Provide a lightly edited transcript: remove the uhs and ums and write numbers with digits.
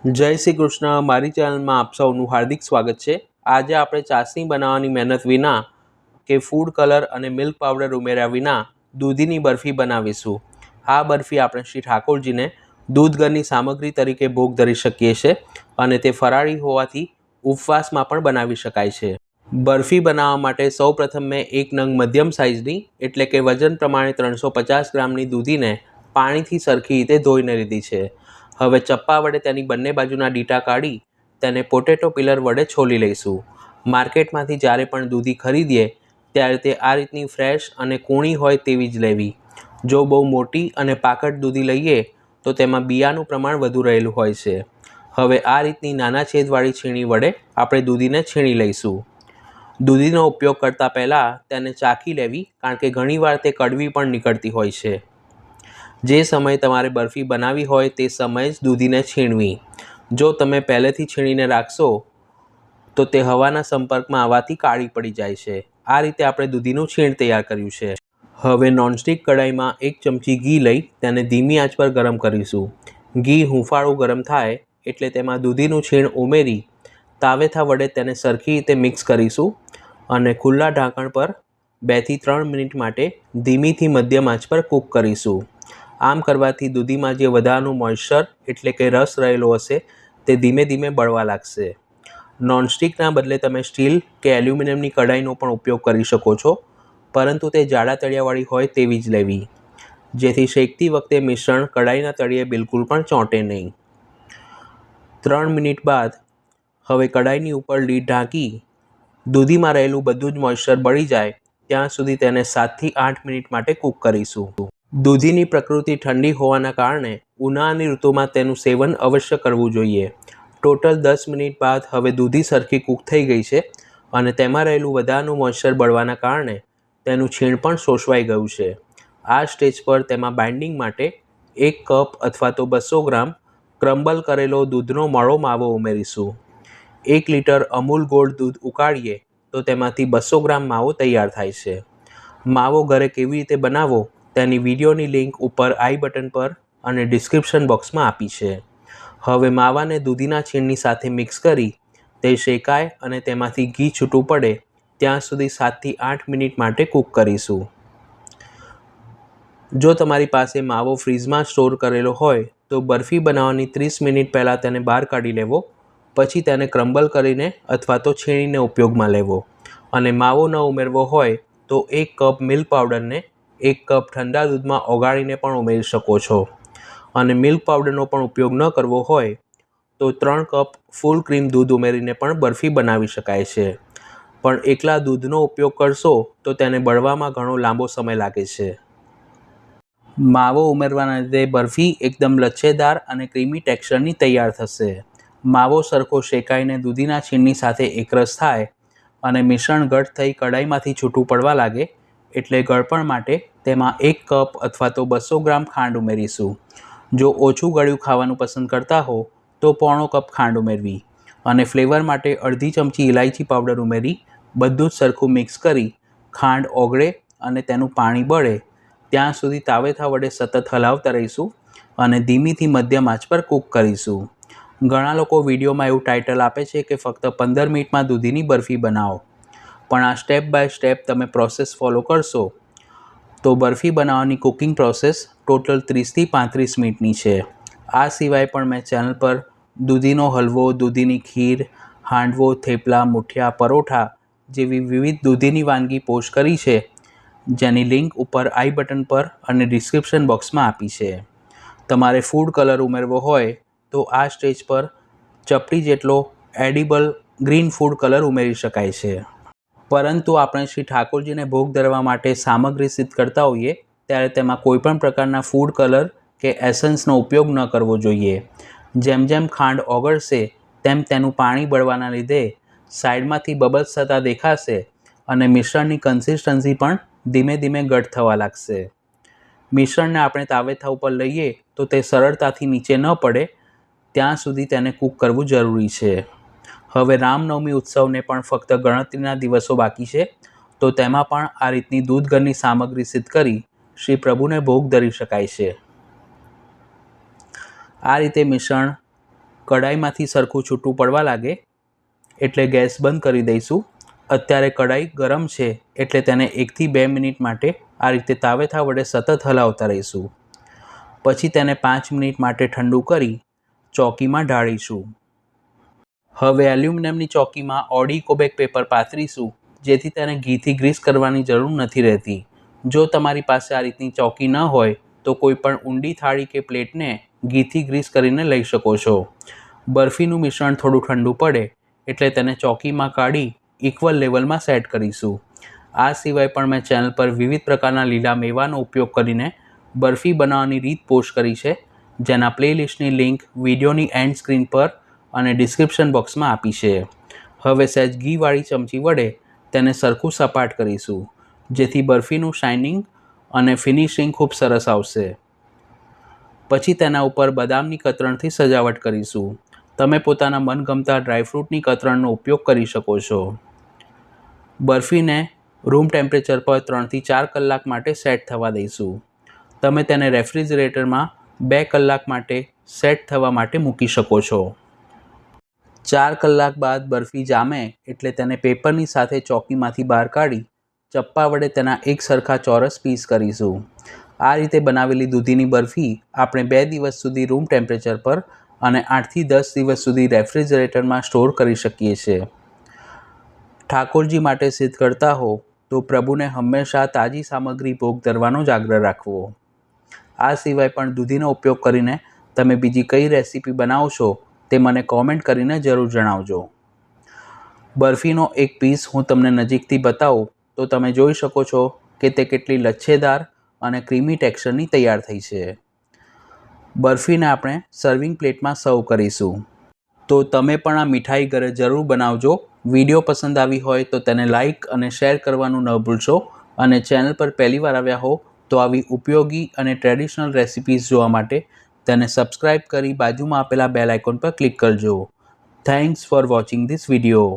જય શ્રી કૃષ્ણ. મારી ચેનલમાં આપ સૌનું હાર્દિક સ્વાગત છે. આજે આપણે ચાસણી બનાવવાની મહેનત વિના કે ફૂડ કલર અને મિલ્ક પાવડર ઉમેર્યા વિના દૂધીની બરફી બનાવીશું. આ બરફી આપણે શ્રી ઠાકોરજીને દૂધગરની સામગ્રી તરીકે ભોગ ધરી શકીએ છીએ અને તે ફરાળી હોવાથી ઉપવાસમાં પણ બનાવી શકાય છે. બરફી બનાવવા માટે સૌપ્રથમ મેં એક નંગ મધ્યમ સાઇઝની એટલે કે વજન પ્રમાણે 350 ગ્રામની દૂધીને પાણીથી સરખી રીતે ધોઈને લીધી છે. હવે ચપ્પા વડે તેની બંને બાજુના ડીટા કાઢી તેને પોટેટો પિલર વડે છોલી લઈશું. માર્કેટમાંથી જ્યારે પણ દૂધી ખરીદીએ ત્યારે તે આ રીતની ફ્રેશ અને કૂણી હોય તેવી જ લેવી. જો બહુ મોટી અને પાકટ દૂધી લઈએ તો તેમાં બિયાનું પ્રમાણ વધુ રહેલું હોય છે. હવે આ રીતની નાના છેદવાળી છીણી વડે આપણે દૂધીને છીણી લઈશું. દૂધીનો ઉપયોગ કરતાં પહેલાં તેને ચાખી લેવી, કારણ કે ઘણીવાર તે કડવી પણ નીકળતી હોય છે. જે સમયે તમારે બરફી બનાવવી હોય તે સમયે જ દૂધીને છીણવી. જો તમે પહેલેથી છીણીને રાખશો તો તે હવાના સંપર્કમાં આવવાથી કાળી પડી જાય છે. આ રીતે આપણે દૂધીનું છીણ તૈયાર કર્યું છે. હવે નોનસ્ટિક કઢાઈમાં 1 ચમચી ઘી લઈ તેને ધીમી આંચ પર ગરમ કરીશું. ઘી હૂંફાળું ગરમ થાય એટલે તેમાં દૂધીનું છીણ ઉમેરી તાવેથા વડે તેને સરખી રીતે મિક્સ કરીશું અને ખુલ્લા ઢાંકણ પર 2 થી 3 મિનિટ માટે ધીમીથી મધ્યમ આંચ પર કૂક કરીશું. આમ કરવાથી દૂધીમાં જે વધારાનું મોઇશ્ચર એટલે કે રસ રહેલો હશે તે ધીમે ધીમે બળવા લાગશે. નોનસ્ટિકના બદલે તમે સ્ટીલ કે એલ્યુમિનિયમની કઢાઈનો પણ ઉપયોગ કરી શકો છો, પરંતુ તે જાડા તળિયાવાળી હોય તેવી જ લેવી, જેથી શેકતી વખતે મિશ્રણ કઢાઈના તળિયે બિલકુલ પણ ચોંટે નહીં. 3 મિનિટ બાદ હવે કઢાઈની ઉપર લીડ ઢાંકી દૂધીમાં રહેલું બધું જ મોઇશ્ચર બળી જાય ત્યાં સુધી તેને 7 થી 8 મિનિટ માટે કૂક કરીશું. દૂધીની પ્રકૃતિ ઠંડી હોવાના કારણે ઉનાળાની ઋતુમાં તેનું સેવન અવશ્ય કરવું જોઈએ. ટોટલ 10 મિનિટ બાદ હવે દૂધી સરખી કૂક થઈ ગઈ છે અને તેમાં રહેલું વધારાનું મોઇશ્ચર બળવાના કારણે તેનું છીણ પણ શોષવાઈ ગયું છે. આ સ્ટેજ પર તેમાં બાઇન્ડિંગ માટે 1 કપ અથવા તો 200 ગ્રામ ક્રમ્બલ કરેલો દૂધનો મોળો માવો ઉમેરીશું. 1 લીટર અમૂલ ગોલ્ડ દૂધ ઉકાળીએ તો તેમાંથી 200 ગ્રામ માવો તૈયાર થાય છે. માવો ઘરે કેવી રીતે બનાવવો તેની વિડીયોની લિંક ઉપર આઈ બટન પર અને ડિસ્ક્રિપ્શન બોક્સમાં આપી છે. હવે માવાને દૂધીના છીણની સાથે મિક્સ કરી તે શેકાય અને તેમાંથી ઘી છૂટું પડે ત્યાં સુધી 7 થી 8 મિનિટ માટે કૂક કરીશું. જો તમારી પાસે માવો ફ્રીઝમાં સ્ટોર કરેલો હોય તો બરફી બનાવવાની 30 મિનિટ પહેલાં તેને બહાર કાઢી લેવો, પછી તેને ક્રમ્બલ કરીને અથવા તો છીણીને ઉપયોગમાં લેવો. અને માવો ન ઉમેરવો હોય તો 1 કપ મિલ્ક પાવડરને 1 કપ ઠંડા દૂધમાં ઓગાળીને પણ ઉમેરી શકો છો. અને મિલ્ક પાવડરનો પણ ઉપયોગ ન કરવો હોય તો 3 કપ ફૂલ ક્રીમ દૂધ ઉમેરીને પણ બરફી બનાવી શકાય છે. પણ એકલા દૂધનો ઉપયોગ કરશો તો તેને બળવામાં ઘણો લાંબો સમય લાગે છે. માવો ઉમેરવાના લીધે બરફી એકદમ લચ્છેદાર અને ક્રીમી ટેક્સચરની તૈયાર થશે. માવો સરખો શેકાઈને દૂધીના છીણની સાથે એકરસ થાય અને મિશ્રણ ઘટ થઈ કઢાઈમાંથી છૂટું પડવા લાગે એટલે ગળપણ માટે તેમાં 1 કપ અથવા તો 200 ગ્રામ ખાંડ ઉમેરીશું. જો ઓછું ગળ્યું ખાવાનું પસંદ કરતા હો તો 1/4 કપ ખાંડ ઉમેરવી અને ફ્લેવર માટે અડધી ચમચી ઇલાયચી પાવડર ઉમેરી બધું જ સરખું મિક્સ કરી ખાંડ ઓગળે અને તેનું પાણી બળે ત્યાં સુધી તાવેથા વડે સતત હલાવતા રહીશું અને ધીમીથી મધ્યમ આંચ પર કૂક કરીશું. ઘણા લોકો વિડીયોમાં એવું ટાઇટલ આપે છે કે ફક્ત 15 મિનિટમાં દૂધીની બરફી બનાવો, પણ આ સ્ટેપ બાય સ્ટેપ તમે પ્રોસેસ ફોલો કરશો તો બરફી બનાવવાની કુકિંગ પ્રોસેસ ટોટલ 30 થી 35 મિનિટની છે. આ સિવાય પણ મેં ચેનલ પર દૂધીનો હલવો, દૂધીની ખીર, હાંડવો, થેપલા, મુઠિયા, પરોઠા જેવી વિવિધ દૂધીની વાનગી પોસ્ટ કરી છે, જેની લિંક ઉપર આઈ બટન પર અને ડિસ્ક્રિપ્શન બોક્સમાં આપી છે. તમારે ફૂડ કલર ઉમેરવો હોય તો આ સ્ટેજ પર ચપટી જેટલો એડિબલ ગ્રીન ફૂડ કલર ઉમેરી શકાય છે. પરંતુ આપણે શ્રી ઠાકોરજીને ભોગ ધરવા માટે સામગ્રી સિદ્ધ કરતા હોઈએ ત્યારે તેમાં કોઈપણ પ્રકારના ફૂડ કલર કે એસન્સનો ઉપયોગ ન કરવો જોઈએ. જેમ જેમ ખાંડ ઓગળશે તેમ તેનું પાણી બળવાના લીધે સાઈડમાંથી બબલ્સ થતા દેખાશે અને મિશ્રણની કન્સિસ્ટન્સી પણ ધીમે ધીમે ઘટ થવા લાગશે. મિશ્રણને આપણે તાવેથા ઉપર લઈએ તો તે સરળતાથી નીચે ન પડે ત્યાં સુધી તેને કૂક કરવું જરૂરી છે. હવે રામનવમી ઉત્સવને પણ ફક્ત ગણતરીના દિવસો બાકી છે, તો તેમાં પણ આ રીતની દૂધગરની સામગ્રી સિદ્ધ કરી શ્રી પ્રભુને ભોગ ધરી શકાય છે. આ રીતે મિશ્રણ કઢાઈમાંથી સરખું છૂટું પડવા લાગે એટલે ગેસ બંધ કરી દઈશું. અત્યારે કઢાઈ ગરમ છે એટલે તેને 1 થી 2 મિનિટ માટે આ રીતે તાવેથા વડે સતત હલાવતા રહીશું. પછી તેને 5 મિનિટ માટે ઠંડુ કરી ચોકીમાં ઢાળીશું. હવે એલ્યુમિનિયમની ચોકીમાં ઓડી-કોબેક પેપર પાથરીશું, જેથી તેને ઘીથી ગ્રીસ કરવાની જરૂર નથી રહેતી. જો તમારી પાસે આ રીતની ચોકી ન હોય તો કોઈ પણ ઊંડી થાળી કે પ્લેટને ઘીથી ગ્રીસ કરીને લઈ શકો છો. બરફીનું મિશ્રણ થોડું ઠંડુ પડે એટલે તેને ચોકીમાં કાઢી ઇક્વલ લેવલમાં સેટ કરીશું. આ સિવાય પણ મેં ચેનલ પર વિવિધ પ્રકારના લીલા મેવાનો ઉપયોગ કરીને બરફી બનાવવાની રીત પોસ્ટ કરી છે, જેના પ્લેલિસ્ટની લિંક વિડીયોની એન્ડ સ્ક્રીન પર અને ડિસ્ક્રિપ્શન બોક્સમાં આપી છે. હવે સહેજ ઘીવાળી ચમચી વડે તેને સરખું સપાટ કરીશું, જેથી બરફીનું શાઇનિંગ અને ફિનિશિંગ ખૂબ સરસ આવશે. પછી તેના ઉપર બદામની કતરણથી સજાવટ કરીશું. તમે પોતાના મનગમતા ડ્રાયફ્રૂટની કતરણનો ઉપયોગ કરી શકો છો. બરફીને રૂમ ટેમ્પરેચર પર 3 થી 4 કલાક માટે સેટ થવા દઈશું. તમે તેને રેફ્રિજરેટરમાં 2 કલાક માટે સેટ થવા માટે મૂકી શકો છો. 4 કલાક બાદ બરફી જામે એટલે તેને પેપરની સાથે ચોકીમાંથી બહાર કાઢી ચપ્પા વડે તેના એક સરખા ચોરસ પીસ કરીશું. આ રીતે બનાવેલી દૂધીની બરફી આપણે 2 દિવસ સુધી રૂમ ટેમ્પરેચર પર અને 8 થી 10 દિવસ સુધી રેફ્રિજરેટરમાં સ્ટોર કરી શકીએ છીએ. ઠાકોરજી માટે સિદ્ધ કરતા હો તો પ્રભુને હંમેશા તાજી સામગ્રી ભોગ ધરવાનો જ આગ્રહ રાખવો. આ સિવાય પણ દૂધીનો ઉપયોગ કરીને તમે બીજી કઈ રેસીપી બનાવશો તે મને કોમેન્ટ કરીને જરૂર જણાવજો. બરફીનો એક પીસ હું તમને નજીકથી બતાવું તો તમે જોઈ શકો છો કે તે કેટલી લચ્છેદાર અને ક્રીમી ટેક્સચરની તૈયાર થઈ છે. બરફીને આપણે સર્વિંગ પ્લેટમાં સર્વ કરીશું. તો તમે પણ આ મીઠાઈ ઘરે જરૂર બનાવજો. વિડીયો પસંદ આવી હોય તો તેને લાઇક અને શેર કરવાનું ન ભૂલશો, અને ચેનલ પર પહેલીવાર આવ્યા હો તો આવી ઉપયોગી અને ટ્રેડિશનલ રેસિપીઝ જોવા માટે તેને સબસ્ક્રાઈબ કરી બાજુમાં આપેલા બેલ આઇકોન પર ક્લિક કરજો. Thanks for watching this video.